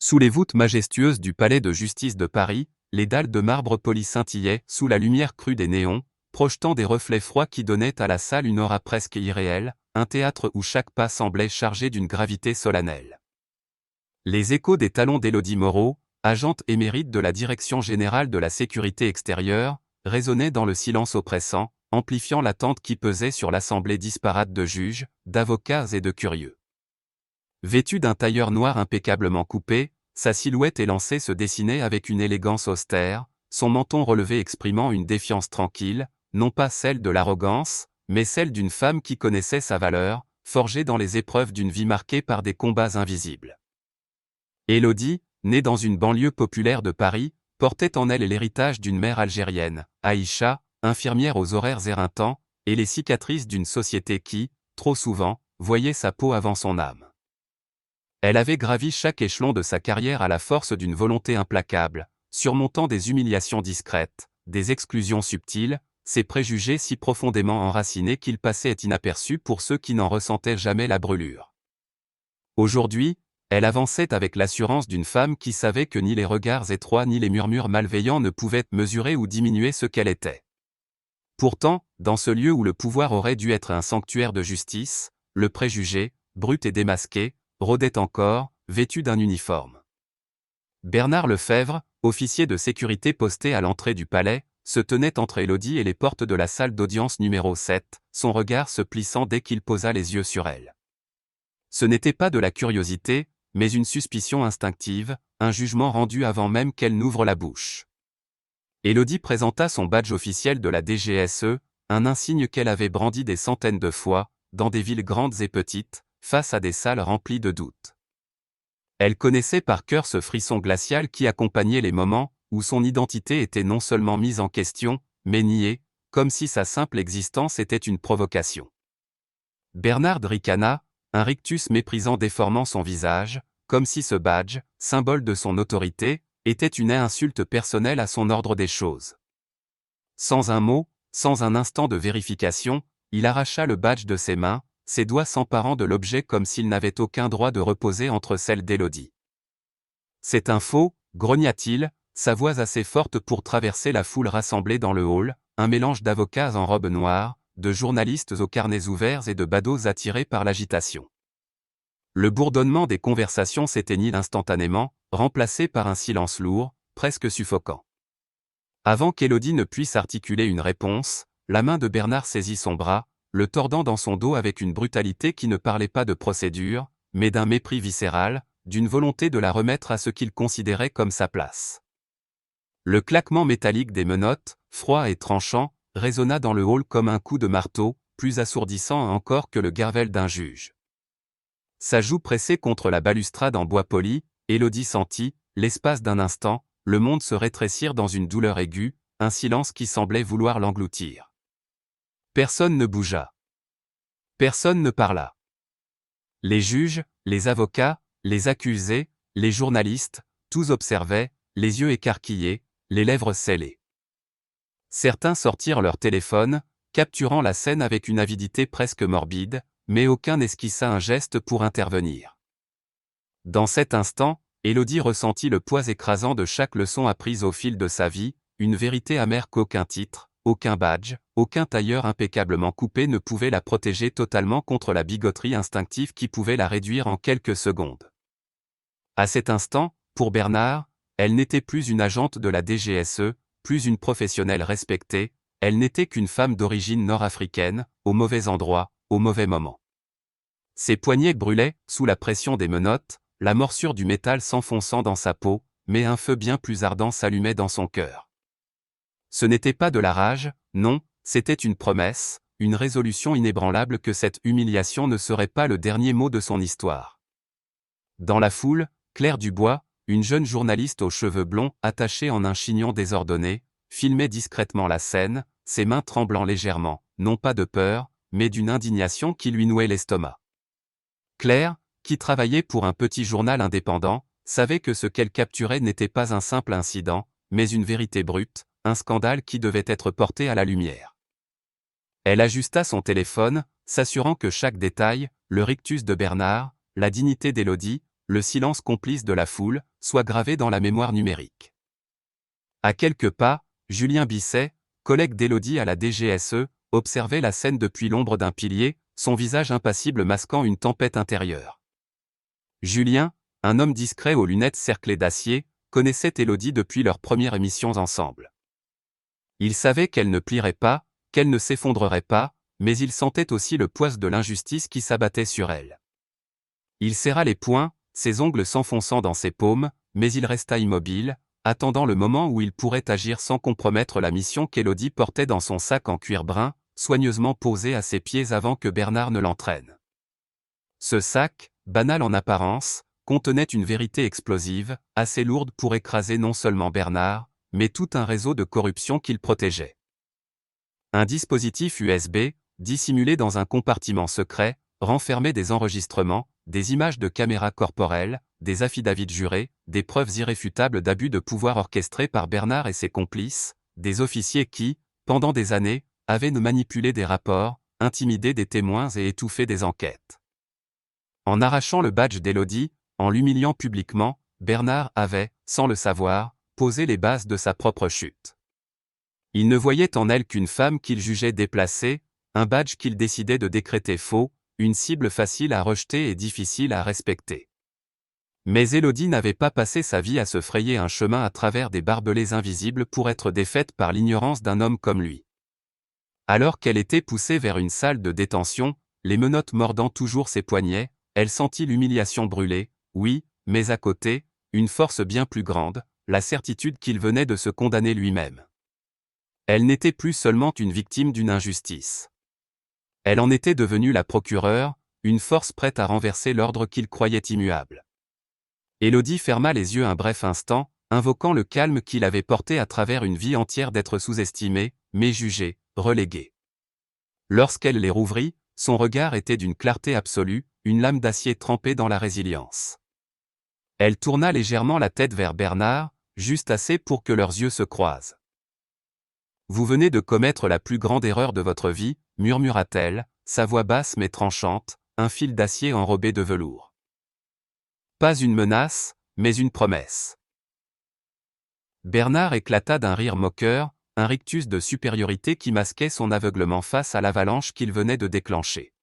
Sous les voûtes majestueuses du palais de justice de Paris, les dalles de marbre poli scintillaient sous la lumière crue des néons, projetant des reflets froids qui donnaient à la salle une aura presque irréelle, un théâtre où chaque pas semblait chargé d'une gravité solennelle. Les échos des talons d'Élodie Moreau, agente émérite de la Direction générale de la sécurité extérieure, résonnaient dans le silence oppressant, amplifiant l'attente qui pesait sur l'assemblée disparate de juges, d'avocats et de curieux. Vêtu d'un tailleur noir impeccablement coupé, sa silhouette élancée se dessinait avec une élégance austère, son menton relevé exprimant une défiance tranquille, non pas celle de l'arrogance, mais celle d'une femme qui connaissait sa valeur, forgée dans les épreuves d'une vie marquée par des combats invisibles. Élodie, née dans une banlieue populaire de Paris, portait en elle l'héritage d'une mère algérienne, Aïcha, infirmière aux horaires éreintants, et les cicatrices d'une société qui, trop souvent, voyait sa peau avant son âme. Elle avait gravi chaque échelon de sa carrière à la force d'une volonté implacable, surmontant des humiliations discrètes, des exclusions subtiles, ses préjugés si profondément enracinés qu'ils passaient inaperçus pour ceux qui n'en ressentaient jamais la brûlure. Aujourd'hui, elle avançait avec l'assurance d'une femme qui savait que ni les regards étroits ni les murmures malveillants ne pouvaient mesurer ou diminuer ce qu'elle était. Pourtant, dans ce lieu où le pouvoir aurait dû être un sanctuaire de justice, le préjugé, brut et démasqué, rôdait encore, vêtu d'un uniforme. Bernard Lefebvre, officier de sécurité posté à l'entrée du palais, se tenait entre Élodie et les portes de la salle d'audience numéro 7, son regard se plissant dès qu'il posa les yeux sur elle. Ce n'était pas de la curiosité, mais une suspicion instinctive, un jugement rendu avant même qu'elle n'ouvre la bouche. Élodie présenta son badge officiel de la DGSE, un insigne qu'elle avait brandi des centaines de fois, dans des villes grandes et petites, face à des salles remplies de doutes. Elle connaissait par cœur ce frisson glacial qui accompagnait les moments où son identité était non seulement mise en question, mais niée, comme si sa simple existence était une provocation. Bernard ricana, un rictus méprisant déformant son visage, comme si ce badge, symbole de son autorité, était une insulte personnelle à son ordre des choses. Sans un mot, sans un instant de vérification, il arracha le badge de ses mains, ses doigts s'emparant de l'objet comme s'il n'avait aucun droit de reposer entre celles d'Élodie. « C'est un faux », grogna-t-il, sa voix assez forte pour traverser la foule rassemblée dans le hall, un mélange d'avocats en robe noire, de journalistes aux carnets ouverts et de badauds attirés par l'agitation. Le bourdonnement des conversations s'éteignit instantanément, remplacé par un silence lourd, presque suffocant. Avant qu'Élodie ne puisse articuler une réponse, la main de Bernard saisit son bras, le tordant dans son dos avec une brutalité qui ne parlait pas de procédure, mais d'un mépris viscéral, d'une volonté de la remettre à ce qu'il considérait comme sa place. Le claquement métallique des menottes, froid et tranchant, résonna dans le hall comme un coup de marteau, plus assourdissant encore que le garvel d'un juge. Sa joue pressée contre la balustrade en bois poli, Élodie sentit, l'espace d'un instant, le monde se rétrécir dans une douleur aiguë, un silence qui semblait vouloir l'engloutir. Personne ne bougea. Personne ne parla. Les juges, les avocats, les accusés, les journalistes, tous observaient, les yeux écarquillés, les lèvres scellées. Certains sortirent leur téléphone, capturant la scène avec une avidité presque morbide, mais aucun n'esquissa un geste pour intervenir. Dans cet instant, Élodie ressentit le poids écrasant de chaque leçon apprise au fil de sa vie, une vérité amère qu'aucun titre, aucun badge, aucun tailleur impeccablement coupé ne pouvait la protéger totalement contre la bigoterie instinctive qui pouvait la réduire en quelques secondes. À cet instant, pour Bernard, elle n'était plus une agente de la DGSE, plus une professionnelle respectée, elle n'était qu'une femme d'origine nord-africaine, au mauvais endroit, au mauvais moment. Ses poignets brûlaient, sous la pression des menottes, la morsure du métal s'enfonçant dans sa peau, mais un feu bien plus ardent s'allumait dans son cœur. Ce n'était pas de la rage, non, c'était une promesse, une résolution inébranlable que cette humiliation ne serait pas le dernier mot de son histoire. Dans la foule, Claire Dubois, une jeune journaliste aux cheveux blonds attachée en un chignon désordonné, filmait discrètement la scène, ses mains tremblant légèrement, non pas de peur, mais d'une indignation qui lui nouait l'estomac. Claire, qui travaillait pour un petit journal indépendant, savait que ce qu'elle capturait n'était pas un simple incident, mais une vérité brute, un scandale qui devait être porté à la lumière. Elle ajusta son téléphone, s'assurant que chaque détail, le rictus de Bernard, la dignité d'Élodie, le silence complice de la foule, soit gravé dans la mémoire numérique. À quelques pas, Julien Bisset, collègue d'Élodie à la DGSE, observait la scène depuis l'ombre d'un pilier, son visage impassible masquant une tempête intérieure. Julien, un homme discret aux lunettes cerclées d'acier, connaissait Élodie depuis leurs premières émissions ensemble. Il savait qu'elle ne plierait pas, qu'elle ne s'effondrerait pas, mais il sentait aussi le poids de l'injustice qui s'abattait sur elle. Il serra les poings, ses ongles s'enfonçant dans ses paumes, mais il resta immobile, attendant le moment où il pourrait agir sans compromettre la mission qu'Élodie portait dans son sac en cuir brun, soigneusement posé à ses pieds avant que Bernard ne l'entraîne. Ce sac, banal en apparence, contenait une vérité explosive, assez lourde pour écraser non seulement Bernard, mais tout un réseau de corruption qu'il protégeait. Un dispositif USB, dissimulé dans un compartiment secret, renfermait des enregistrements, des images de caméras corporelles, des affidavits jurés, des preuves irréfutables d'abus de pouvoir orchestrés par Bernard et ses complices, des officiers qui, pendant des années, avaient manipulé des rapports, intimidé des témoins et étouffé des enquêtes. En arrachant le badge d'Élodie, en l'humiliant publiquement, Bernard avait, sans le savoir, posé les bases de sa propre chute. Il ne voyait en elle qu'une femme qu'il jugeait déplacée, un badge qu'il décidait de décréter faux, une cible facile à rejeter et difficile à respecter. Mais Élodie n'avait pas passé sa vie à se frayer un chemin à travers des barbelés invisibles pour être défaite par l'ignorance d'un homme comme lui. Alors qu'elle était poussée vers une salle de détention, les menottes mordant toujours ses poignets, elle sentit l'humiliation brûler, oui, mais à côté, une force bien plus grande, la certitude qu'il venait de se condamner lui-même. Elle n'était plus seulement une victime d'une injustice. Elle en était devenue la procureure, une force prête à renverser l'ordre qu'il croyait immuable. Élodie ferma les yeux un bref instant, invoquant le calme qu'il avait porté à travers une vie entière d'être sous-estimée, méjugée, reléguée. Lorsqu'elle les rouvrit, son regard était d'une clarté absolue, une lame d'acier trempée dans la résilience. Elle tourna légèrement la tête vers Bernard, juste assez pour que leurs yeux se croisent. « Vous venez de commettre la plus grande erreur de votre vie », murmura-t-elle, sa voix basse mais tranchante, un fil d'acier enrobé de velours. Pas une menace, mais une promesse. Bernard éclata d'un rire moqueur, un rictus de supériorité qui masquait son aveuglement face à l'avalanche qu'il venait de déclencher.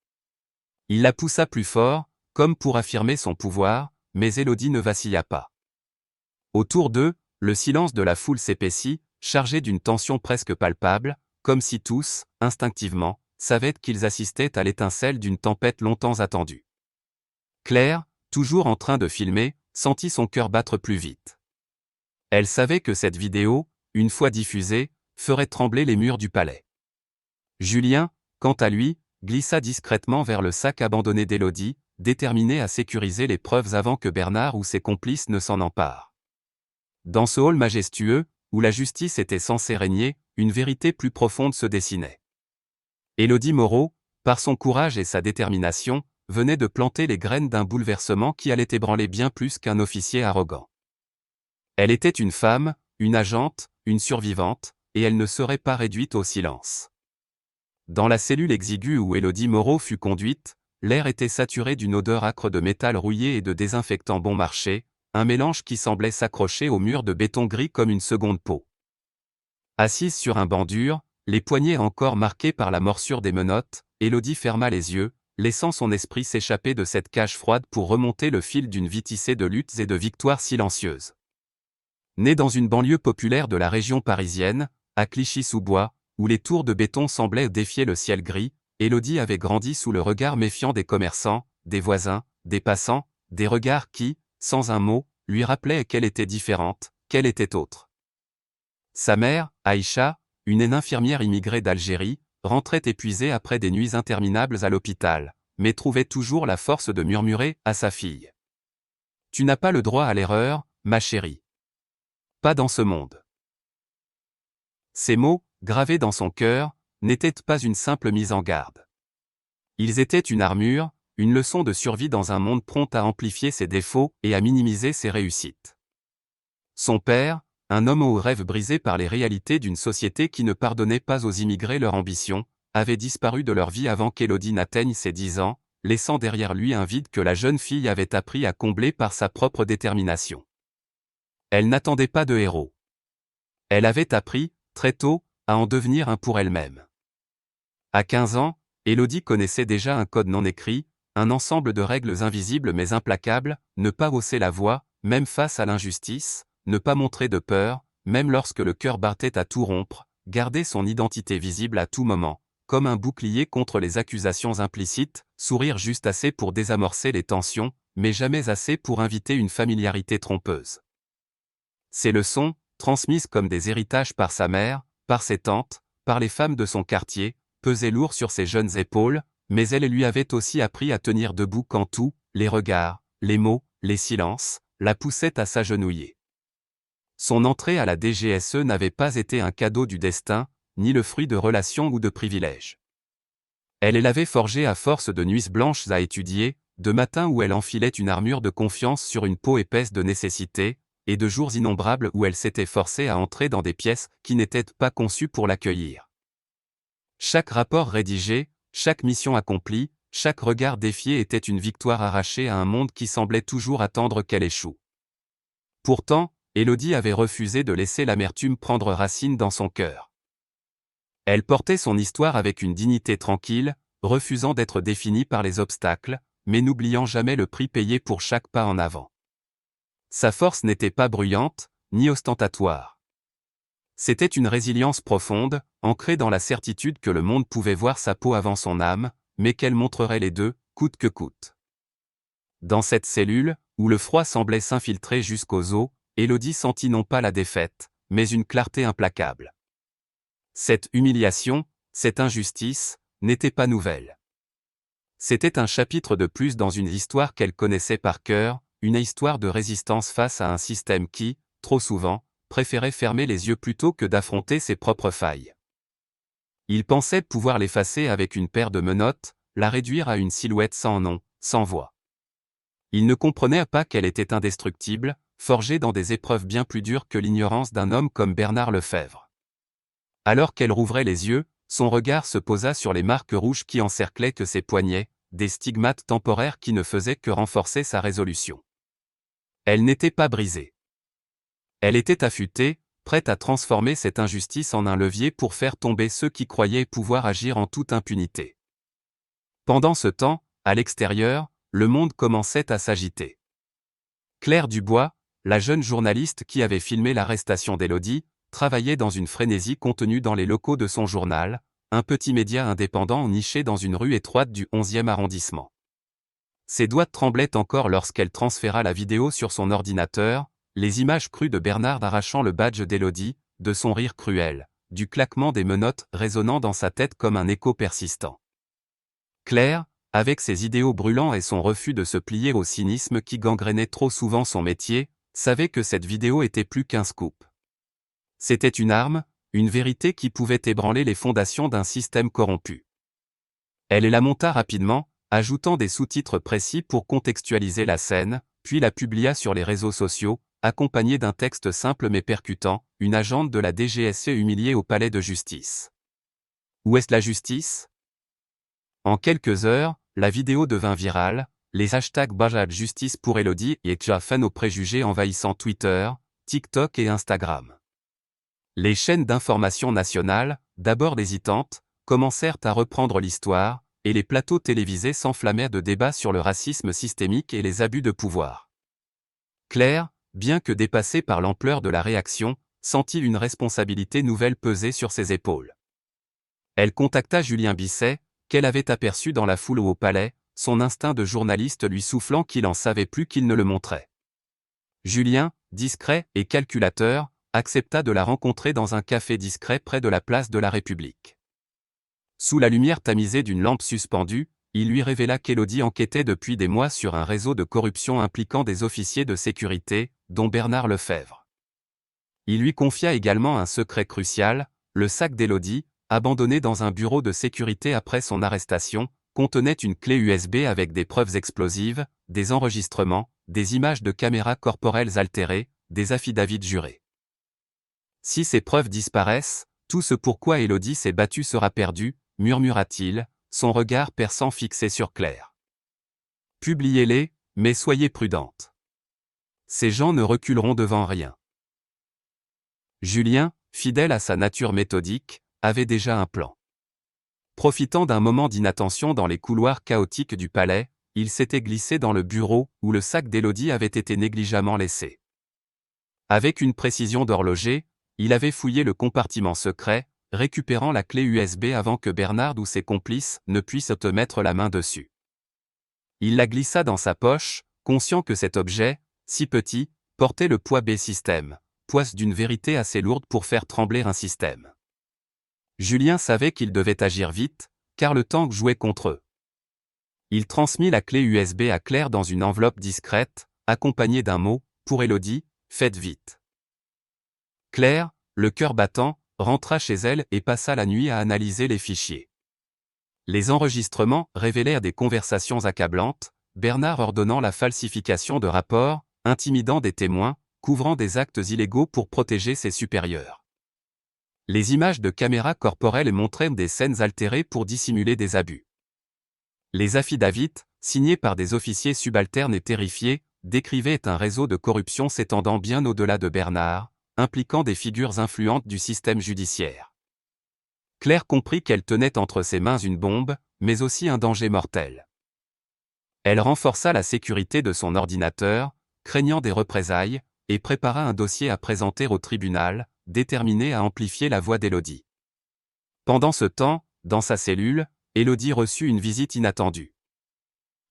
Il la poussa plus fort, comme pour affirmer son pouvoir, mais Élodie ne vacilla pas. Autour d'eux, le silence de la foule s'épaissit, chargé d'une tension presque palpable, comme si tous, instinctivement, savaient qu'ils assistaient à l'étincelle d'une tempête longtemps attendue. Claire, toujours en train de filmer, sentit son cœur battre plus vite. Elle savait que cette vidéo, une fois diffusée, ferait trembler les murs du palais. Julien, quant à lui, glissa discrètement vers le sac abandonné d'Élodie, déterminé à sécuriser les preuves avant que Bernard ou ses complices ne s'en emparent. Dans ce hall majestueux, où la justice était censée régner, une vérité plus profonde se dessinait. Élodie Moreau, par son courage et sa détermination, venait de planter les graines d'un bouleversement qui allait ébranler bien plus qu'un officier arrogant. Elle était une femme, une agente, une survivante, et elle ne serait pas réduite au silence. Dans la cellule exiguë où Élodie Moreau fut conduite, l'air était saturé d'une odeur âcre de métal rouillé et de désinfectant bon marché, un mélange qui semblait s'accrocher au mur de béton gris comme une seconde peau. Assise sur un banc dur, les poignets encore marqués par la morsure des menottes, Élodie ferma les yeux, laissant son esprit s'échapper de cette cage froide pour remonter le fil d'une vie tissée de luttes et de victoires silencieuses. Née dans une banlieue populaire de la région parisienne, à Clichy-sous-Bois, où les tours de béton semblaient défier le ciel gris, Élodie avait grandi sous le regard méfiant des commerçants, des voisins, des passants, des regards qui, sans un mot, lui rappelaient qu'elle était différente, qu'elle était autre. Sa mère, Aïcha, une infirmière immigrée d'Algérie, rentrait épuisée après des nuits interminables à l'hôpital, mais trouvait toujours la force de murmurer à sa fille. « Tu n'as pas le droit à l'erreur, ma chérie. Pas dans ce monde. » Ces mots, gravés dans son cœur, n'étaient pas une simple mise en garde. Ils étaient une armure, une leçon de survie dans un monde prompt à amplifier ses défauts et à minimiser ses réussites. Son père, un homme aux rêves brisés par les réalités d'une société qui ne pardonnait pas aux immigrés leur ambition, avait disparu de leur vie avant qu'Élodie n'atteigne ses 10 ans, laissant derrière lui un vide que la jeune fille avait appris à combler par sa propre détermination. Elle n'attendait pas de héros. Elle avait appris, très tôt, à en devenir un pour elle-même. À 15 ans, Élodie connaissait déjà un code non écrit, un ensemble de règles invisibles mais implacables, ne pas hausser la voix, même face à l'injustice, ne pas montrer de peur, même lorsque le cœur battait à tout rompre, garder son identité visible à tout moment, comme un bouclier contre les accusations implicites, sourire juste assez pour désamorcer les tensions, mais jamais assez pour inviter une familiarité trompeuse. Ces leçons, transmises comme des héritages par sa mère, par ses tantes, par les femmes de son quartier, pesaient lourd sur ses jeunes épaules, mais elle lui avait aussi appris à tenir debout quand tout, les regards, les mots, les silences, la poussaient à s'agenouiller. Son entrée à la DGSE n'avait pas été un cadeau du destin, ni le fruit de relations ou de privilèges. Elle l'avait forgée à force de nuits blanches à étudier, de matins où elle enfilait une armure de confiance sur une peau épaisse de nécessité, et de jours innombrables où elle s'était forcée à entrer dans des pièces qui n'étaient pas conçues pour l'accueillir. Chaque rapport rédigé, chaque mission accomplie, chaque regard défié était une victoire arrachée à un monde qui semblait toujours attendre qu'elle échoue. Pourtant, Élodie avait refusé de laisser l'amertume prendre racine dans son cœur. Elle portait son histoire avec une dignité tranquille, refusant d'être définie par les obstacles, mais n'oubliant jamais le prix payé pour chaque pas en avant. Sa force n'était pas bruyante, ni ostentatoire. C'était une résilience profonde, ancrée dans la certitude que le monde pouvait voir sa peau avant son âme, mais qu'elle montrerait les deux, coûte que coûte. Dans cette cellule, où le froid semblait s'infiltrer jusqu'aux os, Élodie sentit non pas la défaite, mais une clarté implacable. Cette humiliation, cette injustice, n'était pas nouvelle. C'était un chapitre de plus dans une histoire qu'elle connaissait par cœur, une histoire de résistance face à un système qui, trop souvent, préférait fermer les yeux plutôt que d'affronter ses propres failles. Il pensait pouvoir l'effacer avec une paire de menottes, la réduire à une silhouette sans nom, sans voix. Il ne comprenait pas qu'elle était indestructible, forgée dans des épreuves bien plus dures que l'ignorance d'un homme comme Bernard Lefebvre. Alors qu'elle rouvrait les yeux, son regard se posa sur les marques rouges qui encerclaient que ses poignets, des stigmates temporaires qui ne faisaient que renforcer sa résolution. Elle n'était pas brisée. Elle était affûtée, prête à transformer cette injustice en un levier pour faire tomber ceux qui croyaient pouvoir agir en toute impunité. Pendant ce temps, à l'extérieur, le monde commençait à s'agiter. Claire Dubois, la jeune journaliste qui avait filmé l'arrestation d'Élodie, travaillait dans une frénésie contenue dans les locaux de son journal, un petit média indépendant niché dans une rue étroite du 11e arrondissement. Ses doigts tremblaient encore lorsqu'elle transféra la vidéo sur son ordinateur, les images crues de Bernard arrachant le badge d'Élodie, de son rire cruel, du claquement des menottes résonnant dans sa tête comme un écho persistant. Claire, avec ses idéaux brûlants et son refus de se plier au cynisme qui gangrénait trop souvent son métier, savait que cette vidéo était plus qu'un scoop. C'était une arme, une vérité qui pouvait ébranler les fondations d'un système corrompu. Elle la monta rapidement, ajoutant des sous-titres précis pour contextualiser la scène, puis la publia sur les réseaux sociaux, accompagnée d'un texte simple mais percutant, une agente de la DGSE humiliée au palais de justice. Où est-ce la justice ? En quelques heures, la vidéo devint virale, les hashtags Bajad Justice pour Élodie et Jafen aux préjugés envahissant Twitter, TikTok et Instagram. Les chaînes d'information nationales, d'abord hésitantes, commencèrent à reprendre l'histoire, et les plateaux télévisés s'enflammèrent de débats sur le racisme systémique et les abus de pouvoir. Claire, bien que dépassée par l'ampleur de la réaction, sentit une responsabilité nouvelle peser sur ses épaules. Elle contacta Julien Bisset, qu'elle avait aperçu dans la foule au palais, son instinct de journaliste lui soufflant qu'il en savait plus qu'il ne le montrait. Julien, discret et calculateur, accepta de la rencontrer dans un café discret près de la place de la République. Sous la lumière tamisée d'une lampe suspendue, il lui révéla qu'Élodie enquêtait depuis des mois sur un réseau de corruption impliquant des officiers de sécurité, dont Bernard Lefebvre. Il lui confia également un secret crucial, le sac d'Élodie, abandonné dans un bureau de sécurité après son arrestation, contenait une clé USB avec des preuves explosives, des enregistrements, des images de caméras corporelles altérées, des affidavits jurés. Si ces preuves disparaissent, tout ce pourquoi Élodie s'est battue sera perdu, murmura-t-il, son regard perçant fixé sur Claire. Publiez-les, mais soyez prudente. Ces gens ne reculeront devant rien. Julien, fidèle à sa nature méthodique, avait déjà un plan. Profitant d'un moment d'inattention dans les couloirs chaotiques du palais, il s'était glissé dans le bureau où le sac d'Élodie avait été négligemment laissé. Avec une précision d'horloger, il avait fouillé le compartiment secret, récupérant la clé USB avant que Bernard ou ses complices ne puissent te mettre la main dessus. Il la glissa dans sa poche, conscient que cet objet, si petit, portait le poids B-système, poids d'une vérité assez lourde pour faire trembler un système. Julien savait qu'il devait agir vite, car le temps jouait contre eux. Il transmit la clé USB à Claire dans une enveloppe discrète, accompagnée d'un mot, pour Élodie, faites vite. Claire, le cœur battant, rentra chez elle et passa la nuit à analyser les fichiers. Les enregistrements révélèrent des conversations accablantes, Bernard ordonnant la falsification de rapports, intimidant des témoins, couvrant des actes illégaux pour protéger ses supérieurs. Les images de caméras corporelles montraient des scènes altérées pour dissimuler des abus. Les affidavits, signés par des officiers subalternes et terrifiés, décrivaient un réseau de corruption s'étendant bien au-delà de Bernard, impliquant des figures influentes du système judiciaire. Claire comprit qu'elle tenait entre ses mains une bombe, mais aussi un danger mortel. Elle renforça la sécurité de son ordinateur, craignant des représailles, et prépara un dossier à présenter au tribunal, déterminée à amplifier la voix d'Élodie. Pendant ce temps, dans sa cellule, Élodie reçut une visite inattendue.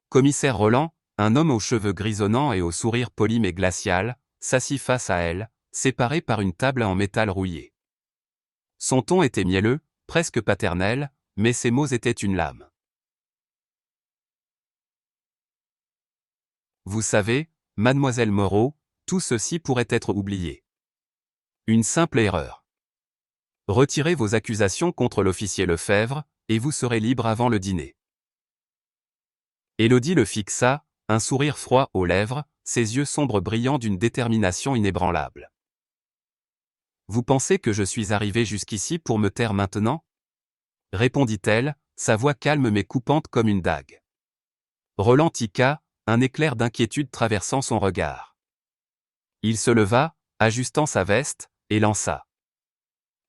Commissaire Roland, un homme aux cheveux grisonnants et au sourire poli mais glacial, s'assit face à elle, séparé par une table en métal rouillé. Son ton était mielleux, presque paternel, mais ses mots étaient une lame. Vous savez, mademoiselle Moreau, tout ceci pourrait être oublié. Une simple erreur. Retirez vos accusations contre l'officier Lefebvre, et vous serez libre avant le dîner. Élodie le fixa, un sourire froid aux lèvres, ses yeux sombres brillant d'une détermination inébranlable. Vous pensez que je suis arrivée jusqu'ici pour me taire maintenant ? Répondit-elle, sa voix calme mais coupante comme une dague. Roland tiqua, un éclair d'inquiétude traversant son regard. Il se leva, ajustant sa veste, et lança.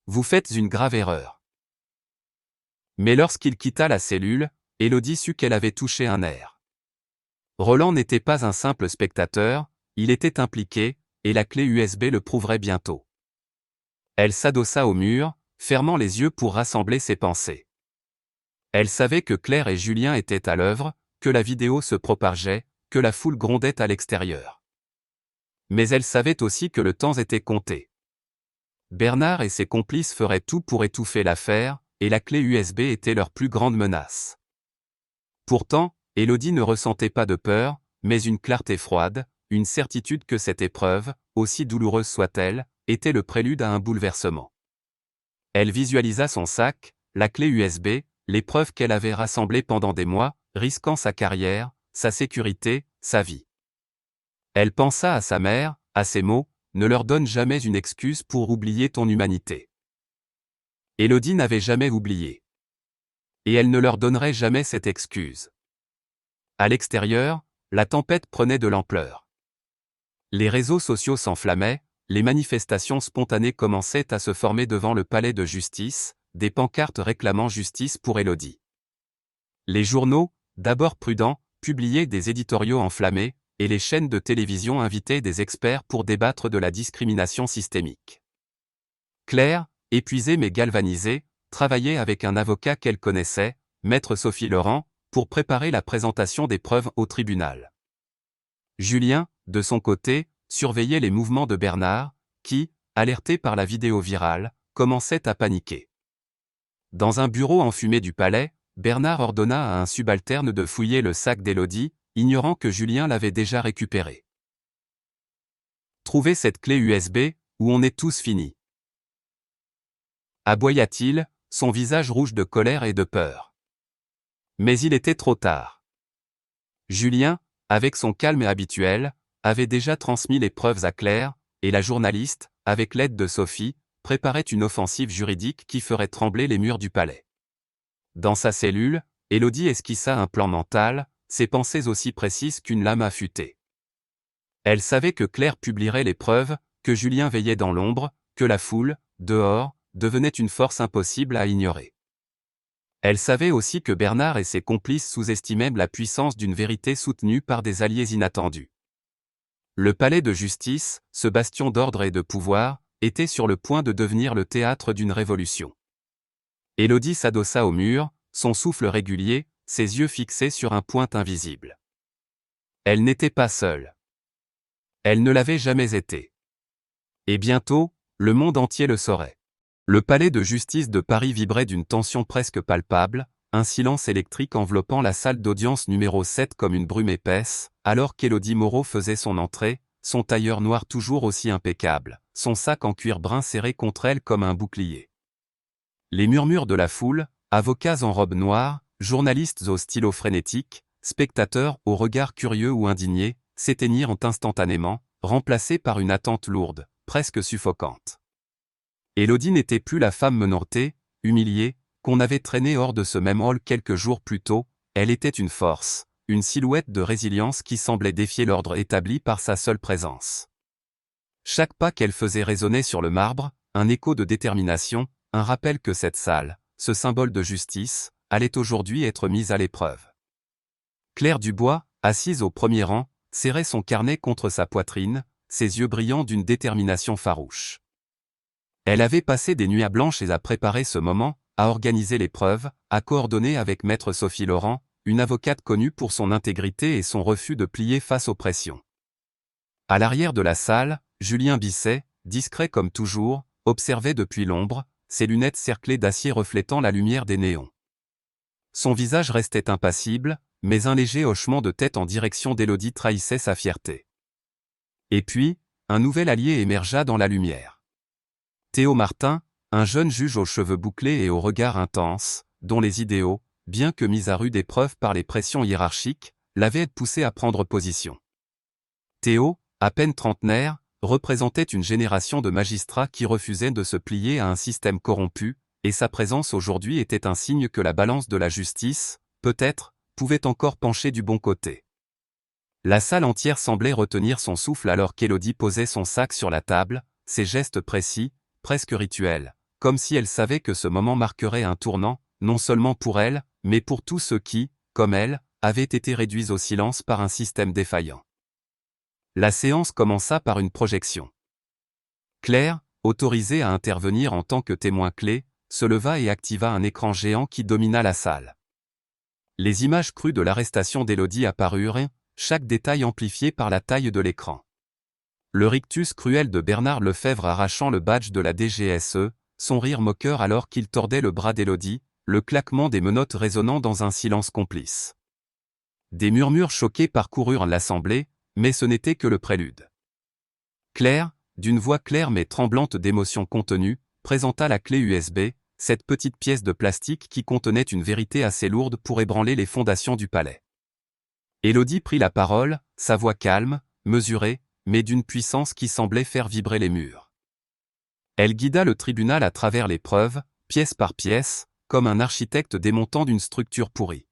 Vous faites une grave erreur. Mais lorsqu'il quitta la cellule, Élodie sut qu'elle avait touché un nerf. Roland n'était pas un simple spectateur, il était impliqué, et la clé USB le prouverait bientôt. Elle s'adossa au mur, fermant les yeux pour rassembler ses pensées. Elle savait que Claire et Julien étaient à l'œuvre, que la vidéo se propageait, que la foule grondait à l'extérieur. Mais elle savait aussi que le temps était compté. Bernard et ses complices feraient tout pour étouffer l'affaire, et la clé USB était leur plus grande menace. Pourtant, Élodie ne ressentait pas de peur, mais une clarté froide, une certitude que cette épreuve, aussi douloureuse soit-elle, était le prélude à un bouleversement. Elle visualisa son sac, la clé USB, les preuves qu'elle avait rassemblées pendant des mois, risquant sa carrière, sa sécurité, sa vie. Elle pensa à sa mère, à ces mots, ne leur donne jamais une excuse pour oublier ton humanité. Élodie n'avait jamais oublié. Et elle ne leur donnerait jamais cette excuse. À l'extérieur, la tempête prenait de l'ampleur. Les réseaux sociaux s'enflammaient, les manifestations spontanées commençaient à se former devant le palais de justice, des pancartes réclamant justice pour Élodie. Les journaux, d'abord prudents, publiaient des éditoriaux enflammés, et les chaînes de télévision invitaient des experts pour débattre de la discrimination systémique. Claire, épuisée mais galvanisée, travaillait avec un avocat qu'elle connaissait, Maître Sophie Laurent, pour préparer la présentation des preuves au tribunal. Julien, de son côté, surveillait les mouvements de Bernard, qui, alerté par la vidéo virale, commençait à paniquer. Dans un bureau enfumé du palais, Bernard ordonna à un subalterne de fouiller le sac d'Élodie, ignorant que Julien l'avait déjà récupéré. Trouvez cette clé USB, ou on est tous finis. Aboya-t-il, son visage rouge de colère et de peur. Mais il était trop tard. Julien, avec son calme habituel, avait déjà transmis les preuves à Claire, et la journaliste, avec l'aide de Sophie, préparait une offensive juridique qui ferait trembler les murs du palais. Dans sa cellule, Élodie esquissa un plan mental, ses pensées aussi précises qu'une lame affûtée. Elle savait que Claire publierait les preuves, que Julien veillait dans l'ombre, que la foule, dehors, devenait une force impossible à ignorer. Elle savait aussi que Bernard et ses complices sous-estimaient la puissance d'une vérité soutenue par des alliés inattendus. Le palais de justice, ce bastion d'ordre et de pouvoir, était sur le point de devenir le théâtre d'une révolution. Élodie s'adossa au mur, son souffle régulier, ses yeux fixés sur un point invisible. Elle n'était pas seule. Elle ne l'avait jamais été. Et bientôt, le monde entier le saurait. Le palais de justice de Paris vibrait d'une tension presque palpable, un silence électrique enveloppant la salle d'audience numéro 7 comme une brume épaisse, alors qu'Élodie Moreau faisait son entrée, son tailleur noir toujours aussi impeccable, son sac en cuir brun serré contre elle comme un bouclier. Les murmures de la foule, avocats en robe noire, journalistes au stylo frénétique, spectateurs au regard curieux ou indigné, s'éteignirent instantanément, remplacés par une attente lourde, presque suffocante. Élodie n'était plus la femme menottée, humiliée, qu'on avait traînée hors de ce même hall quelques jours plus tôt, elle était une force, une silhouette de résilience qui semblait défier l'ordre établi par sa seule présence. Chaque pas qu'elle faisait résonner sur le marbre, un écho de détermination, un rappel que cette salle, ce symbole de justice, allait aujourd'hui être mise à l'épreuve. Claire Dubois, assise au premier rang, serrait son carnet contre sa poitrine, ses yeux brillants d'une détermination farouche. Elle avait passé des nuits blanches à préparer ce moment, à organiser l'épreuve, à coordonner avec maître Sophie Laurent, une avocate connue pour son intégrité et son refus de plier face aux pressions. À l'arrière de la salle, Julien Bisset, discret comme toujours, observait depuis l'ombre, ses lunettes cerclées d'acier reflétant la lumière des néons. Son visage restait impassible, mais un léger hochement de tête en direction d'Élodie trahissait sa fierté. Et puis, un nouvel allié émergea dans la lumière. Théo Martin, un jeune juge aux cheveux bouclés et au regard intense, dont les idéaux, bien que mis à rude épreuve par les pressions hiérarchiques, l'avaient poussé à prendre position. Théo, à peine trentenaire, représentait une génération de magistrats qui refusaient de se plier à un système corrompu, et sa présence aujourd'hui était un signe que la balance de la justice, peut-être, pouvait encore pencher du bon côté. La salle entière semblait retenir son souffle alors qu'Élodie posait son sac sur la table, ses gestes précis, presque rituel, comme si elle savait que ce moment marquerait un tournant, non seulement pour elle, mais pour tous ceux qui, comme elle, avaient été réduits au silence par un système défaillant. La séance commença par une projection. Claire, autorisée à intervenir en tant que témoin clé, se leva et activa un écran géant qui domina la salle. Les images crues de l'arrestation d'Élodie apparurent, chaque détail amplifié par la taille de l'écran. Le rictus cruel de Bernard Lefebvre arrachant le badge de la DGSE, son rire moqueur alors qu'il tordait le bras d'Élodie, le claquement des menottes résonnant dans un silence complice. Des murmures choqués parcoururent l'assemblée, mais ce n'était que le prélude. Claire, d'une voix claire mais tremblante d'émotion contenue, présenta la clé USB, cette petite pièce de plastique qui contenait une vérité assez lourde pour ébranler les fondations du palais. Élodie prit la parole, sa voix calme, mesurée, mais d'une puissance qui semblait faire vibrer les murs. Elle guida le tribunal à travers les preuves, pièce par pièce, comme un architecte démontant d'une structure pourrie.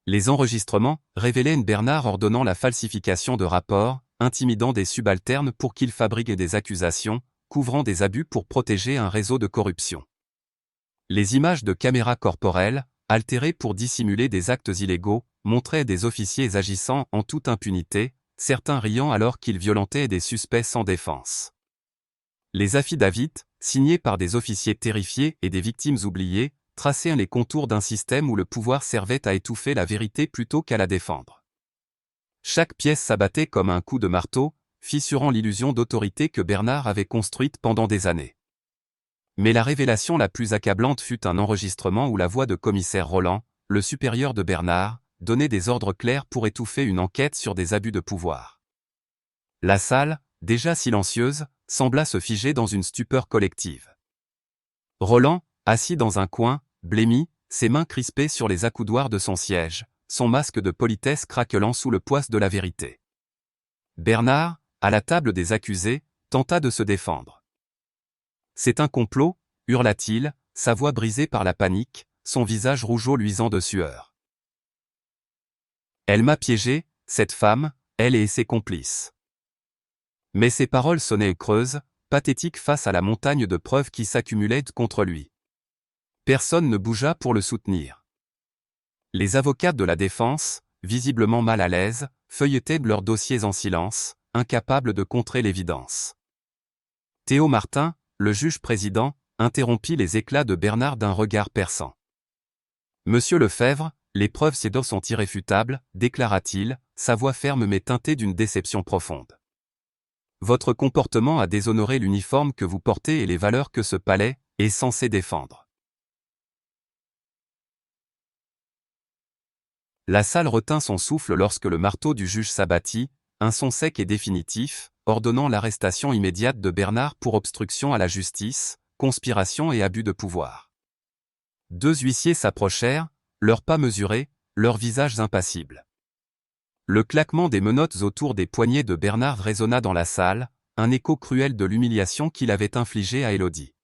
Les enregistrements révélaient Bernard ordonnant la falsification de rapports, intimidant des subalternes pour qu'ils fabriquent des accusations, couvrant des abus pour protéger un réseau de corruption. Les images de caméras corporelles, altérées pour dissimuler des actes illégaux, montraient des officiers agissant en toute impunité, certains riant alors qu'ils violentaient des suspects sans défense. Les affidavits, signés par des officiers terrifiés et des victimes oubliées, traçaient les contours d'un système où le pouvoir servait à étouffer la vérité plutôt qu'à la défendre. Chaque pièce s'abattait comme un coup de marteau, fissurant l'illusion d'autorité que Bernard avait construite pendant des années. Mais la révélation la plus accablante fut un enregistrement où la voix de commissaire Roland, le supérieur de Bernard, donnait des ordres clairs pour étouffer une enquête sur des abus de pouvoir. La salle, déjà silencieuse, sembla se figer dans une stupeur collective. Roland, assis dans un coin, blêmi, ses mains crispées sur les accoudoirs de son siège, son masque de politesse craquelant sous le poids de la vérité. Bernard, à la table des accusés, tenta de se défendre. « C'est un complot » hurla-t-il, sa voix brisée par la panique, son visage rougeaud luisant de sueur. Elle m'a piégé, cette femme, elle et ses complices. Mais ses paroles sonnaient creuses, pathétiques face à la montagne de preuves qui s'accumulaient contre lui. Personne ne bougea pour le soutenir. Les avocats de la défense, visiblement mal à l'aise, feuilletaient leurs dossiers en silence, incapables de contrer l'évidence. Théo Martin, le juge-président, interrompit les éclats de Bernard d'un regard perçant. « Monsieur Lefebvre, les preuves ci-dessous sont irréfutables, déclara-t-il, sa voix ferme mais teintée d'une déception profonde. Votre comportement a déshonoré l'uniforme que vous portez et les valeurs que ce palais est censé défendre. » La salle retint son souffle lorsque le marteau du juge s'abattit, un son sec et définitif, ordonnant l'arrestation immédiate de Bernard pour obstruction à la justice, conspiration et abus de pouvoir. Deux huissiers s'approchèrent, leurs pas mesurés, leurs visages impassibles. Le claquement des menottes autour des poignets de Bernard résonna dans la salle, un écho cruel de l'humiliation qu'il avait infligée à Élodie.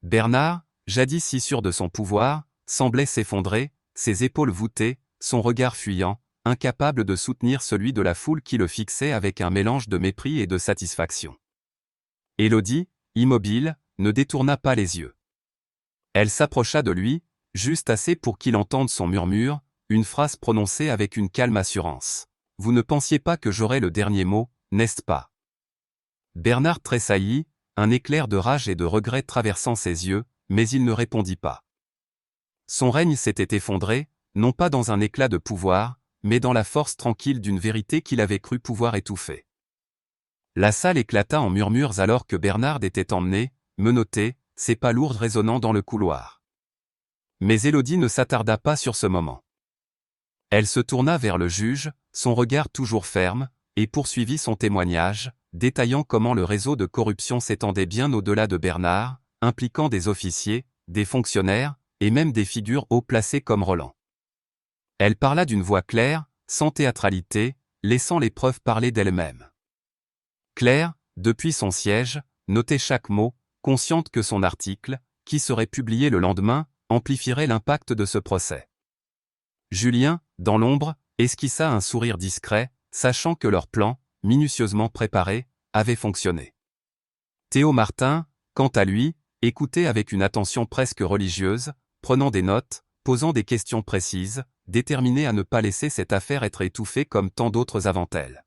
Bernard, jadis si sûr de son pouvoir, semblait s'effondrer, ses épaules voûtées, son regard fuyant, incapable de soutenir celui de la foule qui le fixait avec un mélange de mépris et de satisfaction. Élodie, immobile, ne détourna pas les yeux. Elle s'approcha de lui, juste assez pour qu'il entende son murmure, une phrase prononcée avec une calme assurance. « Vous ne pensiez pas que j'aurais le dernier mot, n'est-ce pas ?» Bernard tressaillit, un éclair de rage et de regret traversant ses yeux, mais il ne répondit pas. Son règne s'était effondré, non pas dans un éclat de pouvoir, mais dans la force tranquille d'une vérité qu'il avait cru pouvoir étouffer. La salle éclata en murmures alors que Bernard était emmené, menotté, ses pas lourds résonnant dans le couloir. Mais Élodie ne s'attarda pas sur ce moment. Elle se tourna vers le juge, son regard toujours ferme, et poursuivit son témoignage, détaillant comment le réseau de corruption s'étendait bien au-delà de Bernard, impliquant des officiers, des fonctionnaires, et même des figures haut placées comme Roland. Elle parla d'une voix claire, sans théâtralité, laissant les preuves parler d'elles-mêmes. Claire, depuis son siège, notait chaque mot, consciente que son article, qui serait publié le lendemain, amplifierait l'impact de ce procès. Julien, dans l'ombre, esquissa un sourire discret, sachant que leur plan, minutieusement préparé, avait fonctionné. Théo Martin, quant à lui, écoutait avec une attention presque religieuse, prenant des notes, posant des questions précises, déterminé à ne pas laisser cette affaire être étouffée comme tant d'autres avant elle.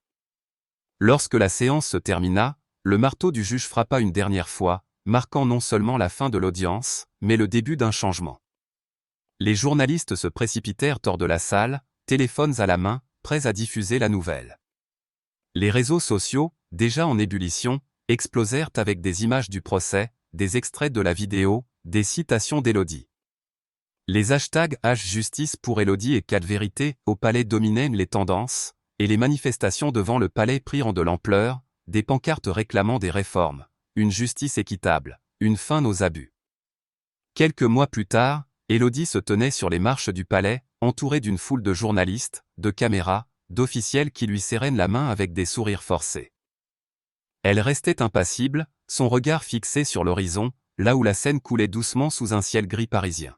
Lorsque la séance se termina, le marteau du juge frappa une dernière fois, marquant non seulement la fin de l'audience, mais le début d'un changement. Les journalistes se précipitèrent hors de la salle, téléphones à la main, prêts à diffuser la nouvelle. Les réseaux sociaux, déjà en ébullition, explosèrent avec des images du procès, des extraits de la vidéo, des citations d'Élodie. Les hashtags #justice pour Élodie et 4 vérités au palais dominaient les tendances, et les manifestations devant le palais prirent de l'ampleur, des pancartes réclamant des réformes, une justice équitable, une fin aux abus. Quelques mois plus tard, Élodie se tenait sur les marches du palais, entourée d'une foule de journalistes, de caméras, d'officiels qui lui serraient la main avec des sourires forcés. Elle restait impassible, son regard fixé sur l'horizon, là où la Seine coulait doucement sous un ciel gris parisien.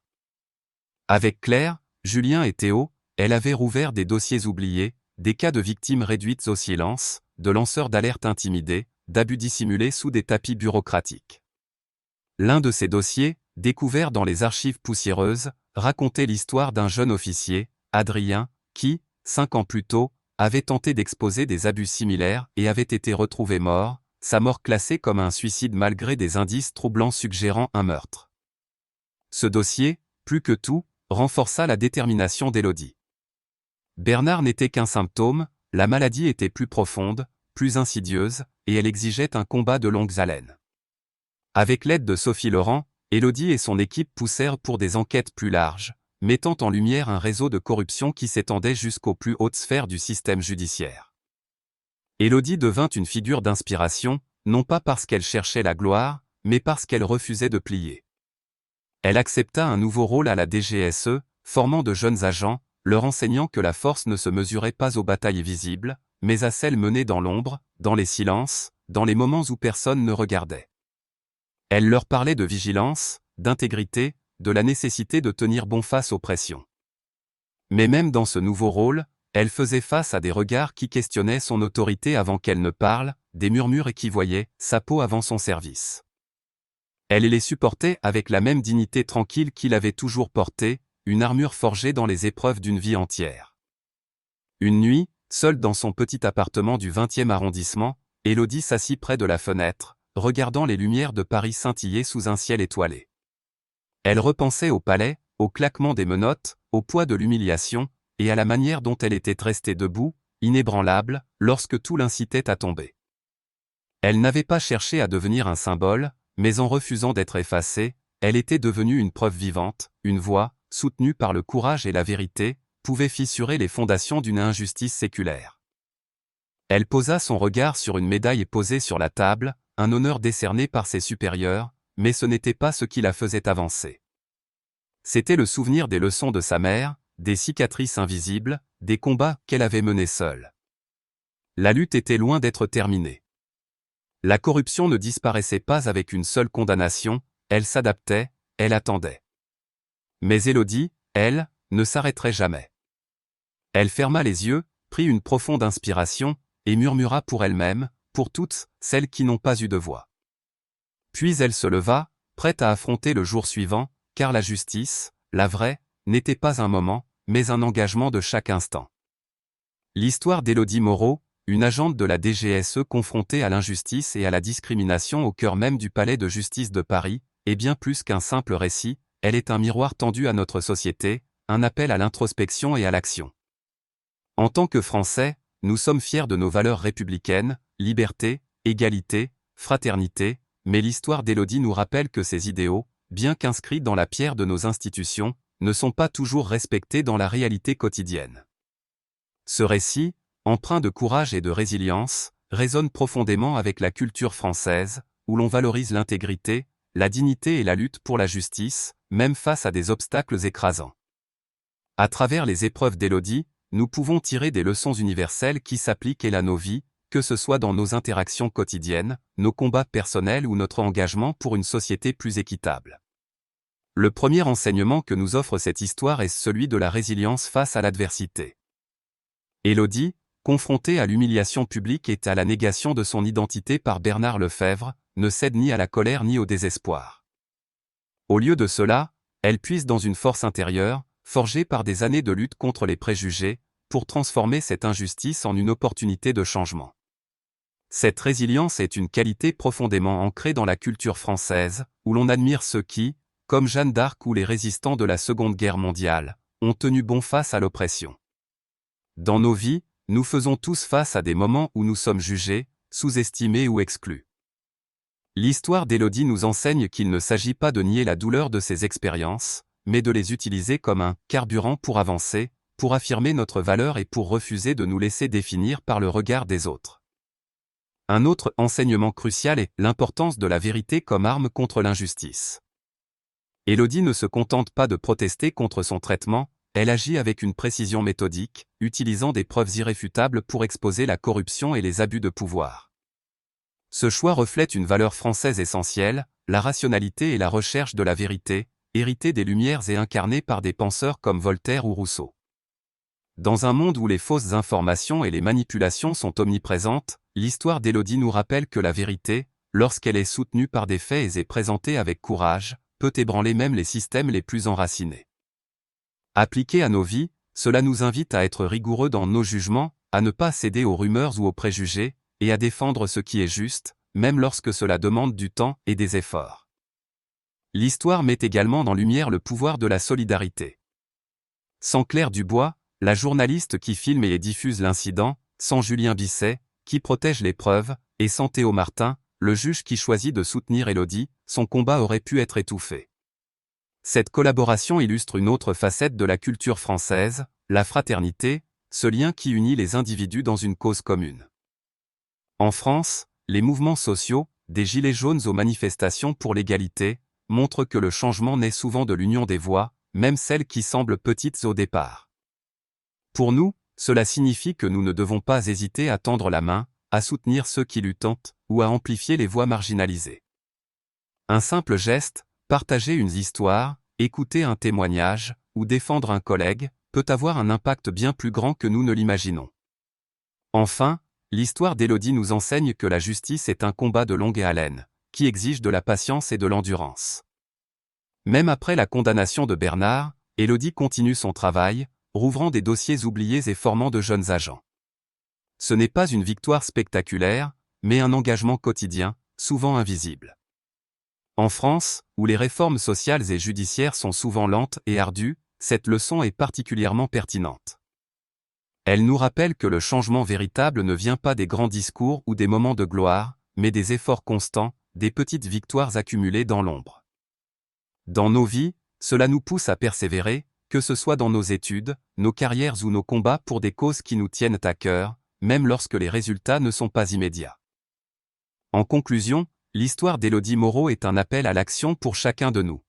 Avec Claire, Julien et Théo, elle avait rouvert des dossiers oubliés, des cas de victimes réduites au silence, de lanceurs d'alerte intimidés, d'abus dissimulés sous des tapis bureaucratiques. L'un de ces dossiers, découvert dans les archives poussiéreuses, racontait l'histoire d'un jeune officier, Adrien, qui, 5 ans plus tôt, avait tenté d'exposer des abus similaires et avait été retrouvé mort, sa mort classée comme un suicide malgré des indices troublants suggérant un meurtre. Ce dossier, plus que tout, renforça la détermination d'Élodie. Bernard n'était qu'un symptôme, la maladie était plus profonde, plus insidieuse, et elle exigeait un combat de longue haleine. Avec l'aide de Sophie Laurent, Élodie et son équipe poussèrent pour des enquêtes plus larges, mettant en lumière un réseau de corruption qui s'étendait jusqu'aux plus hautes sphères du système judiciaire. Élodie devint une figure d'inspiration, non pas parce qu'elle cherchait la gloire, mais parce qu'elle refusait de plier. Elle accepta un nouveau rôle à la DGSE, formant de jeunes agents, leur enseignant que la force ne se mesurait pas aux batailles visibles, mais à celles menées dans l'ombre, dans les silences, dans les moments où personne ne regardait. Elle leur parlait de vigilance, d'intégrité, de la nécessité de tenir bon face aux pressions. Mais même dans ce nouveau rôle, Elle faisait face à des regards qui questionnaient son autorité avant qu'elle ne parle, des murmures équivoyaient sa peau avant son service. Elle les supportait avec la même dignité tranquille qu'il avait toujours portée, une armure forgée dans les épreuves d'une vie entière. Une nuit, seule dans son petit appartement du 20e arrondissement, Élodie s'assit près de la fenêtre, regardant les lumières de Paris scintiller sous un ciel étoilé. Elle repensait au palais, au claquement des menottes, au poids de l'humiliation, et à la manière dont elle était restée debout, inébranlable, lorsque tout l'incitait à tomber. Elle n'avait pas cherché à devenir un symbole, mais en refusant d'être effacée, elle était devenue une preuve vivante, une voix, soutenue par le courage et la vérité, pouvait fissurer les fondations d'une injustice séculaire. Elle posa son regard sur une médaille posée sur la table, un honneur décerné par ses supérieurs, mais ce n'était pas ce qui la faisait avancer. C'était le souvenir des leçons de sa mère, des cicatrices invisibles, des combats qu'elle avait menés seule. La lutte était loin d'être terminée. La corruption ne disparaissait pas avec une seule condamnation, elle s'adaptait, elle attendait. Mais Élodie, elle, ne s'arrêterait jamais. Elle ferma les yeux, prit une profonde inspiration, et murmura pour elle-même, pour toutes celles qui n'ont pas eu de voix. Puis elle se leva, prête à affronter le jour suivant, car la justice, la vraie, n'était pas un moment, mais un engagement de chaque instant. L'histoire d'Élodie Moreau, une agente de la DGSE confrontée à l'injustice et à la discrimination au cœur même du palais de justice de Paris, est bien plus qu'un simple récit, elle est un miroir tendu à notre société, un appel à l'introspection et à l'action. En tant que Français, nous sommes fiers de nos valeurs républicaines, liberté, égalité, fraternité, mais l'histoire d'Élodie nous rappelle que ces idéaux, bien qu'inscrits dans la pierre de nos institutions, ne sont pas toujours respectés dans la réalité quotidienne. Ce récit, empreint de courage et de résilience, résonne profondément avec la culture française, où l'on valorise l'intégrité, la dignité et la lutte pour la justice, même face à des obstacles écrasants. À travers les épreuves d'Élodie, nous pouvons tirer des leçons universelles qui s'appliquent à nos vies, que ce soit dans nos interactions quotidiennes, nos combats personnels ou notre engagement pour une société plus équitable. Le premier enseignement que nous offre cette histoire est celui de la résilience face à l'adversité. Élodie, confrontée à l'humiliation publique et à la négation de son identité par Bernard Lefebvre, ne cède ni à la colère ni au désespoir. Au lieu de cela, elle puise dans une force intérieure, forgée par des années de lutte contre les préjugés, pour transformer cette injustice en une opportunité de changement. Cette résilience est une qualité profondément ancrée dans la culture française, où l'on admire ceux qui, comme Jeanne d'Arc ou les résistants de la Seconde Guerre mondiale, ont tenu bon face à l'oppression. Dans nos vies, nous faisons tous face à des moments où nous sommes jugés, sous-estimés ou exclus. L'histoire d'Élodie nous enseigne qu'il ne s'agit pas de nier la douleur de ces expériences, mais de les utiliser comme un carburant pour avancer, pour affirmer notre valeur et pour refuser de nous laisser définir par le regard des autres. Un autre enseignement crucial est l'importance de la vérité comme arme contre l'injustice. Élodie ne se contente pas de protester contre son traitement, elle agit avec une précision méthodique, utilisant des preuves irréfutables pour exposer la corruption et les abus de pouvoir. Ce choix reflète une valeur française essentielle, la rationalité et la recherche de la vérité, héritée des Lumières et incarnée par des penseurs comme Voltaire ou Rousseau. Dans un monde où les fausses informations et les manipulations sont omniprésentes, l'histoire d'Élodie nous rappelle que la vérité, lorsqu'elle est soutenue par des faits et est présentée avec courage, peut ébranler même les systèmes les plus enracinés. Appliqué à nos vies, cela nous invite à être rigoureux dans nos jugements, à ne pas céder aux rumeurs ou aux préjugés, et à défendre ce qui est juste, même lorsque cela demande du temps et des efforts. L'histoire met également en lumière le pouvoir de la solidarité. Sans Claire Dubois, la journaliste qui filme et diffuse l'incident, sans Julien Bisset, qui protège les preuves, et sans Théo Martin, le juge qui choisit de soutenir Élodie, son combat aurait pu être étouffé. Cette collaboration illustre une autre facette de la culture française, la fraternité, ce lien qui unit les individus dans une cause commune. En France, les mouvements sociaux, des gilets jaunes aux manifestations pour l'égalité, montrent que le changement naît souvent de l'union des voix, même celles qui semblent petites au départ. Pour nous, cela signifie que nous ne devons pas hésiter à tendre la main, à soutenir ceux qui luttent, ou à amplifier les voix marginalisées. Un simple geste, partager une histoire, écouter un témoignage, ou défendre un collègue, peut avoir un impact bien plus grand que nous ne l'imaginons. Enfin, l'histoire d'Élodie nous enseigne que la justice est un combat de longue haleine, qui exige de la patience et de l'endurance. Même après la condamnation de Bernard, Élodie continue son travail, rouvrant des dossiers oubliés et formant de jeunes agents. Ce n'est pas une victoire spectaculaire, mais un engagement quotidien, souvent invisible. En France, où les réformes sociales et judiciaires sont souvent lentes et ardues, cette leçon est particulièrement pertinente. Elle nous rappelle que le changement véritable ne vient pas des grands discours ou des moments de gloire, mais des efforts constants, des petites victoires accumulées dans l'ombre. Dans nos vies, cela nous pousse à persévérer, que ce soit dans nos études, nos carrières ou nos combats pour des causes qui nous tiennent à cœur, même lorsque les résultats ne sont pas immédiats. En conclusion, l'histoire d'Élodie Moreau est un appel à l'action pour chacun de nous.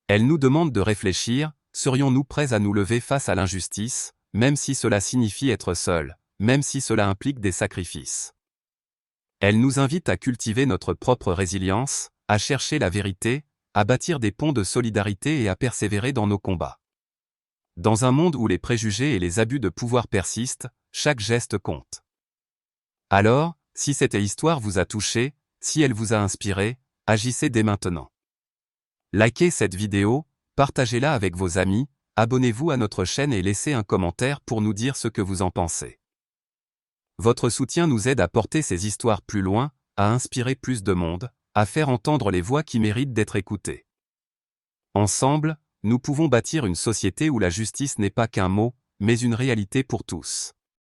Elle nous demande de réfléchir, serions-nous prêts à nous lever face à l'injustice, même si cela signifie être seul, même si cela implique des sacrifices. Elle nous invite à cultiver notre propre résilience, à chercher la vérité, à bâtir des ponts de solidarité et à persévérer dans nos combats. Dans un monde où les préjugés et les abus de pouvoir persistent, chaque geste compte. Alors, si cette histoire vous a touché, si elle vous a inspiré, agissez dès maintenant. Likez cette vidéo, partagez-la avec vos amis, abonnez-vous à notre chaîne et laissez un commentaire pour nous dire ce que vous en pensez. Votre soutien nous aide à porter ces histoires plus loin, à inspirer plus de monde, à faire entendre les voix qui méritent d'être écoutées. Ensemble, nous pouvons bâtir une société où la justice n'est pas qu'un mot, mais une réalité pour tous.